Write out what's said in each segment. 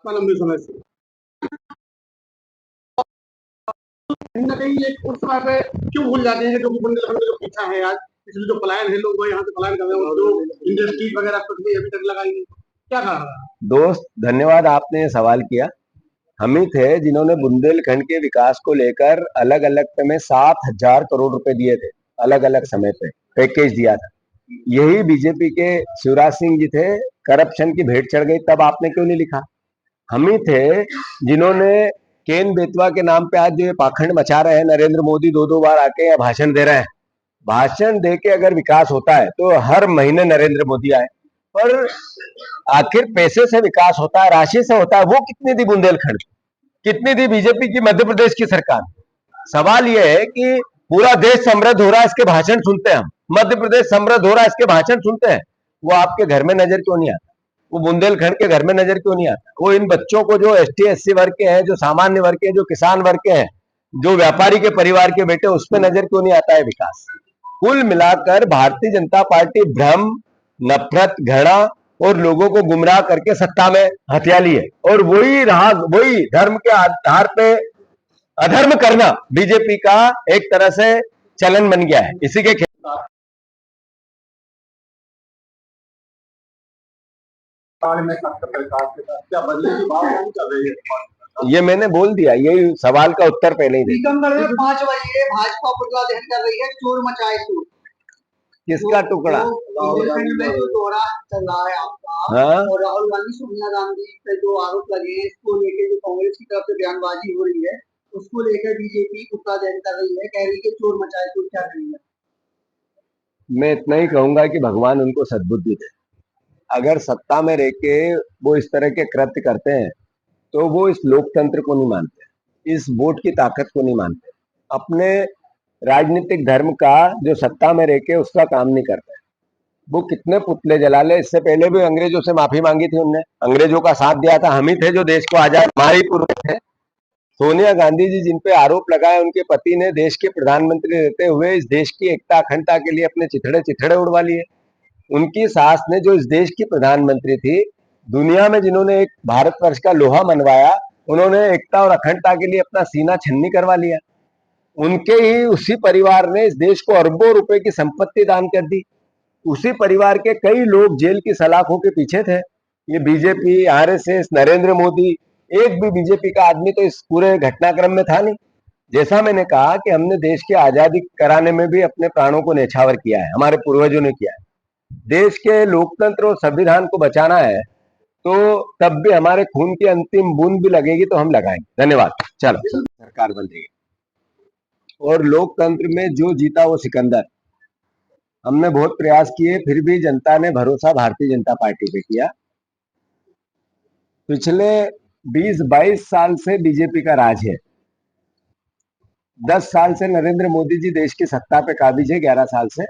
लंबे समय से कहीं ना कहीं एक उस समय पे क्यों भूल जाते हैं, जो कि बुंदेलखंड में जो पीछा है आज, इसलिए जो पलायन है, लोग यहाँ से पलायन कर रहे हैं, जो इंडस्ट्री वगैरह कुछ भी अभी तक लगाई नहीं, क्या कहा? दोस्त धन्यवाद, आपने ये सवाल किया। हम ही थे जिन्होंने बुंदेलखंड के विकास को लेकर अलग अलग में 7,000 करोड़ रुपए दिए थे। अलग अलग समय पे पैकेज दिया था। यही बीजेपी के शिवराज सिंह जी थे, करप्शन की भेंट चढ़ गई, तब आपने क्यों नहीं लिखा? हम ही थे जिन्होंने केन बेतवा के नाम पे आज जो ये पाखंड मचा रहे हैं, नरेंद्र मोदी दो दो बार आके या भाषण दे रहे हैं। भाषण दे के अगर विकास होता है तो हर महीने नरेंद्र मोदी आए, पर आखिर पैसे से विकास होता है, राशि से होता है। वो कितनी दी बुंदेलखंड, कितनी दी बीजेपी की मध्य प्रदेश की सरकार? सवाल यह है कि पूरा देश समृद्ध हो रहा है, इसके भाषण सुनते हैं हम। मध्य प्रदेश समृद्ध हो रहा है, इसके भाषण सुनते हैं। वो आपके घर में नजर क्यों नहीं आता? वो बुंदेलखंड के घर में नजर क्यों नहीं आता? वो इन बच्चों को जो एसटी एससी वर्ग के हैं, जो सामान्य वर्ग के हैं, जो किसान वर्ग के हैं, जो व्यापारी के परिवार के बेटे, उस पर नजर क्यों नहीं आता है विकास? कुल मिलाकर भारतीय जनता पार्टी भ्रम, नफरत, घृणा और लोगों को गुमराह करके सत्ता में हथिया ली है। और वही धर्म के आधार पे अधर्म करना बीजेपी का एक तरह से चलन बन गया है। इसी के में सरकार के साथ क्या बदले की बात नहीं कर रही है? ये मैंने बोल दिया, यही सवाल का उत्तर पहले ही दे। टीकमगढ़ में 5 बजे भाजपा पुतला दहन कर रही है, चोर मचाए शोर। किसका टुकड़ा? बुंदेलखंड में जो दौरा चल रहा है आपका, हाँ? और राहुल गांधी सोनिया गांधी पे जो आरोप लगे हैं, इसको लेके जो कांग्रेस की तरफ से बयानबाजी हो रही है, उसको लेकर बीजेपी पुतला दहन कर रही है, कह रही है चोर मचाए शोर। क्या करेंगे? मैं इतना ही कहूंगा कि भगवान उनको सद्बुद्धि दे। अगर सत्ता में रह के वो इस तरह के कृत्य करते हैं तो वो इस लोकतंत्र को नहीं मानते, इस वोट की ताकत को नहीं मानते, अपने राजनीतिक धर्म का जो सत्ता में रह के उसका काम नहीं करते। वो कितने पुतले जला ले। इससे पहले भी अंग्रेजों से माफी मांगी थी उनने, अंग्रेजों का साथ दिया था। हम ही थे जो देश को आजाद, हमारे ही पूर्वज थे। सोनिया गांधी जी जिन पे आरोप लगाए, उनके पति ने देश के प्रधानमंत्री रहते हुए इस देश की एकता अखंडता के लिए अपने चिथड़े चिथड़े उड़वा लिए। उनकी सास ने, जो इस देश की प्रधानमंत्री थी, दुनिया में जिन्होंने एक भारतवर्ष का लोहा मनवाया, उन्होंने एकता और अखंडता के लिए अपना सीना छन्नी करवा लिया। उनके ही उसी परिवार ने इस देश को अरबों रुपए की संपत्ति दान कर दी। उसी परिवार के कई लोग जेल की सलाखों के पीछे थे। ये बीजेपी, आरएसएस, नरेंद्र मोदी, एक भी बीजेपी का आदमी तो इस पूरे घटनाक्रम में था नहीं। जैसा मैंने कहा कि हमने देश की आजादी कराने में भी अपने प्राणों को न्यौछावर किया है, हमारे पूर्वजों ने किया है। देश के लोकतंत्र और संविधान को बचाना है तो तब भी हमारे खून की अंतिम बूंद भी लगेगी तो हम लगाएंगे। धन्यवाद। चलो, सरकार बन रही है और लोकतंत्र में जो जीता वो सिकंदर। हमने बहुत प्रयास किए, फिर भी जनता ने भरोसा भारतीय जनता पार्टी पे किया। पिछले 20-22 साल से बीजेपी का राज है। 10 साल से नरेंद्र मोदी जी देश की सत्ता पे काबिज है, 11 साल से।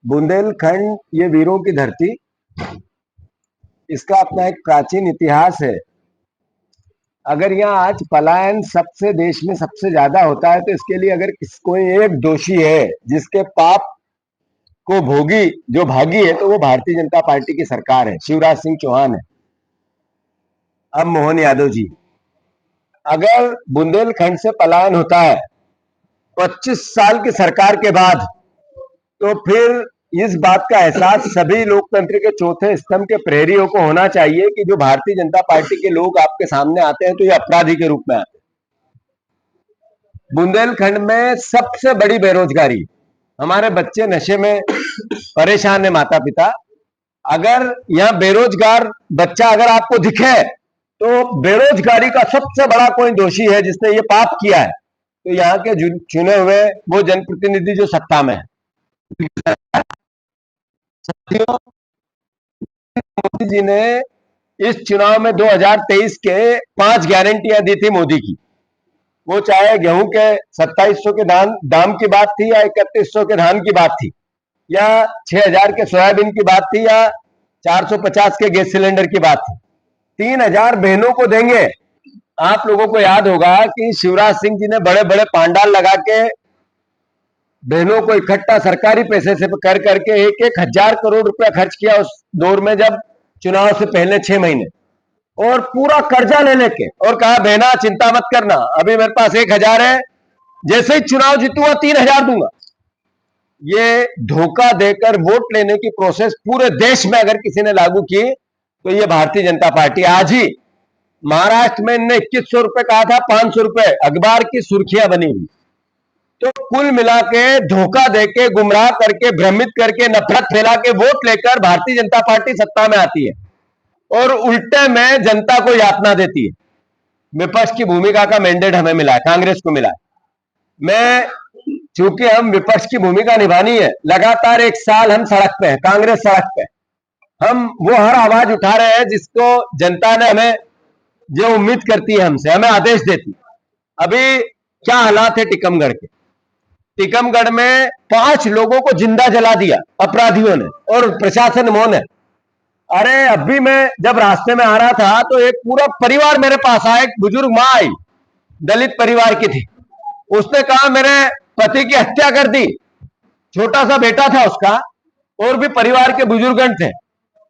बुंदेलखंड ये वीरों की धरती, इसका अपना एक प्राचीन इतिहास है। अगर यहाँ आज पलायन सबसे देश में सबसे ज्यादा होता है तो इसके लिए अगर कोई एक दोषी है जिसके पाप को भोगी जो भागी है तो वो भारतीय जनता पार्टी की सरकार है, शिवराज सिंह चौहान है, अब मोहन यादव जी। अगर बुंदेलखंड से पलायन होता है 25 साल की सरकार के बाद, तो फिर इस बात का एहसास सभी लोकतंत्र के चौथे स्तंभ के प्रहरियों को होना चाहिए कि जो भारतीय जनता पार्टी के लोग आपके सामने आते हैं तो ये अपराधी के रूप में आते हैं। बुंदेलखंड में सबसे बड़ी बेरोजगारी, हमारे बच्चे नशे में परेशान है, माता पिता। अगर यहाँ बेरोजगार बच्चा अगर आपको दिखे तो बेरोजगारी का सबसे बड़ा कोई दोषी है जिसने ये पाप किया है, तो यहाँ के चुने हुए वो जनप्रतिनिधि जो सत्ता में है। मोदी जी ने इस चुनाव में 2023 के 5 गारंटियां दी थी मोदी की। वो चाहे गेहूं के 2700 के दाम की बात थी, या 3100 के धान की बात थी, या 6000 के सोयाबीन की बात थी, या 450 के गैस सिलेंडर की बात थी। 3000 बहनों को देंगे। आप लोगों को याद होगा कि शिवराज सिंह जी ने बड़े बड़े पांडाल लगा के बहनों को इकट्ठा सरकारी पैसे से कर करके 1-1 हजार करोड़ रुपया खर्च किया उस दौर में, जब चुनाव से पहले 6 महीने। और पूरा कर्जा ले लेके और कहा बहना चिंता मत करना, अभी मेरे पास 1,000 है, जैसे ही चुनाव जीतूंगा 3,000 दूंगा। ये धोखा देकर वोट लेने की प्रोसेस पूरे देश में अगर किसी ने लागू की तो ये भारतीय जनता पार्टी। आज ही महाराष्ट्र में इनने 2100 रुपए कहा था, 500 रुपए अखबार की सुर्खियां बनी हुई। तो कुल मिला के धोखा देके, गुमराह करके, भ्रमित करके, नफरत फैला के वोट लेकर भारतीय जनता पार्टी सत्ता में आती है और उल्टे में जनता को यातना देती है। विपक्ष की भूमिका का मैंडेट हमें मिला है, कांग्रेस को मिला है। मैं, चूंकि हम विपक्ष की भूमिका निभानी है, लगातार 1 साल हम सड़क पे हैं, कांग्रेस सड़क पे। हम वो हर आवाज उठा रहे हैं जिसको जनता ने हमें, जो उम्मीद करती है हमसे, हमें आदेश देती है। अभी क्या हालात है टीकमगढ़ के? टीकमगढ़ में 5 लोगों को जिंदा जला दिया अपराधियों ने और प्रशासन मौन है। अरे अभी मैं जब रास्ते में आ रहा था तो एक पूरा परिवार मेरे पास आया, एक बुजुर्ग मां आई, दलित परिवार की थी। उसने कहा मेरे पति की हत्या कर दी, छोटा सा बेटा था उसका, और भी परिवार के बुजुर्गन थे।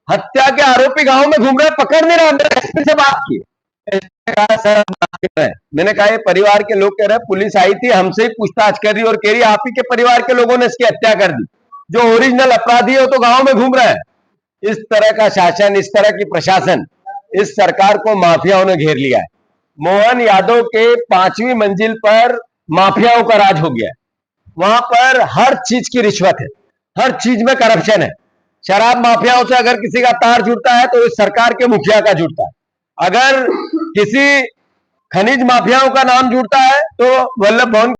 हत्या के आरोपी गांव में घूम रहे, पकड़ नहीं रहा। मैंने एसपी से बात की, कहा सर मैंने कहा ये परिवार के लोग कह रहे पुलिस आई थी, हमसे ही पूछताछ कर रही और कह रही आप ही के परिवार के लोगों ने इसकी हत्या कर दी। जो ओरिजिनल अपराधी है वो तो गांव में घूम रहा है। इस तरह का शासन, इस तरह की प्रशासन, इस सरकार को माफियाओं ने घेर लिया है। मोहन यादव के 5वीं मंजिल पर माफियाओं का राज हो गया है। वहां पर हर चीज की रिश्वत है, हर चीज में करप्शन है। शराब माफियाओं से अगर किसी का तार जुड़ता है तो इस सरकार के मुखिया का जुड़ता है। अगर किसी खनिज माफियाओं का नाम जुड़ता है तो वल्लभ भवन